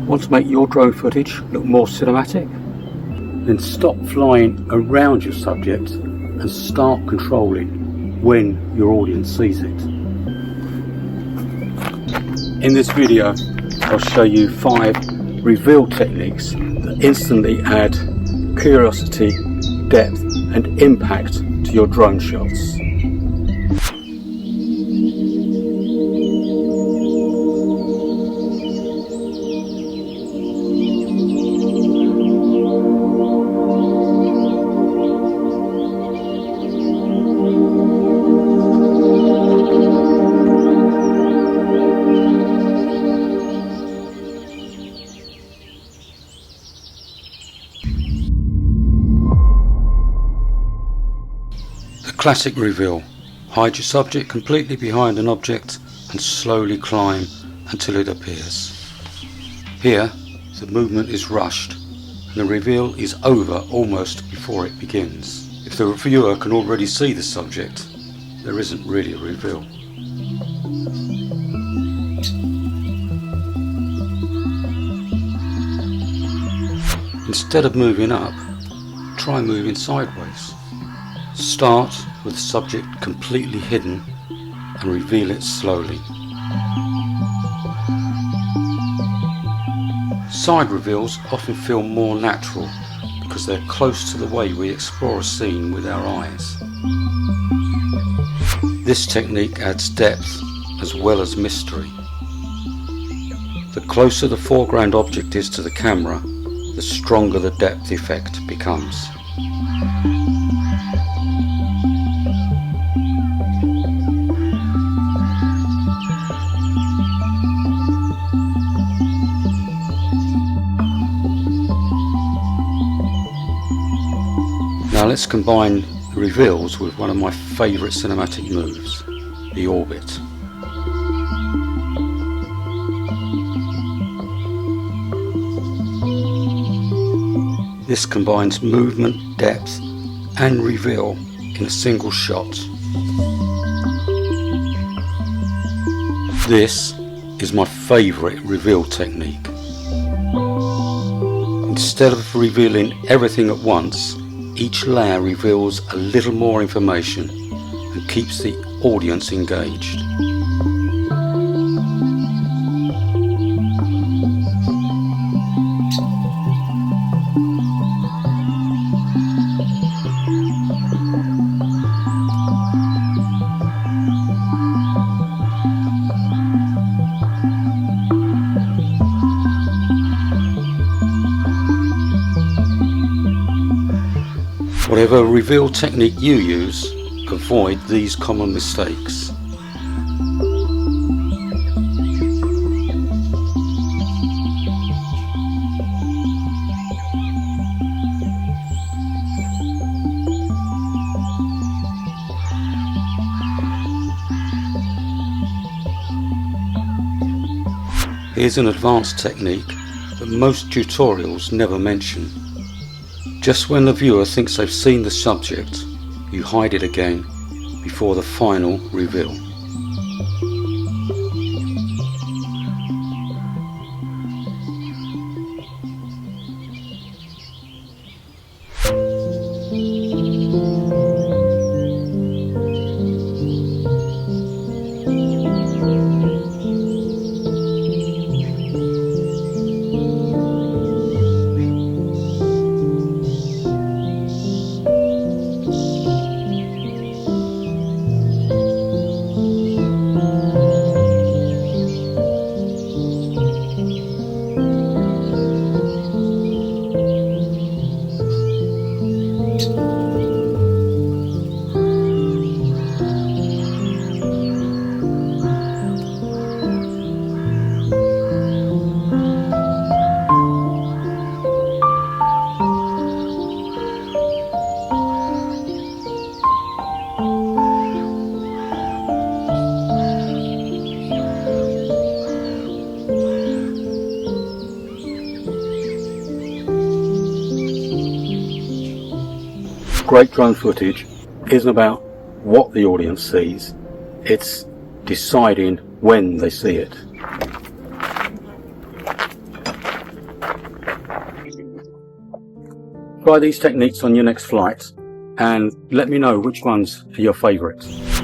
Want to make your drone footage look more cinematic? Then stop flying around your subject and start controlling when your audience sees it. In this video, I'll show you 5 reveal techniques that instantly add curiosity, depth and impact to your drone shots. Classic reveal. Hide your subject completely behind an object and slowly climb until it appears. Here, the movement is rushed and the reveal is over almost before it begins. If the viewer can already see the subject, there isn't really a reveal. Instead of moving up, try moving sideways. Start with the subject completely hidden and reveal it slowly. Side reveals often feel more natural because they're close to the way we explore a scene with our eyes. This technique adds depth as well as mystery. The closer the foreground object is to the camera, the stronger the depth effect becomes. Now let's combine the reveals with one of my favourite cinematic moves, the orbit. This combines movement, depth and reveal in a single shot. This is my favourite reveal technique. Instead of revealing everything at once, each layer reveals a little more information and keeps the audience engaged. Whatever reveal technique you use, avoid these common mistakes. Here's an advanced technique that most tutorials never mention. Just when the viewer thinks they've seen the subject, you hide it again before the final reveal. Great drone footage isn't about what the audience sees, it's deciding when they see it. Try these techniques on your next flight and let me know which ones are your favourites.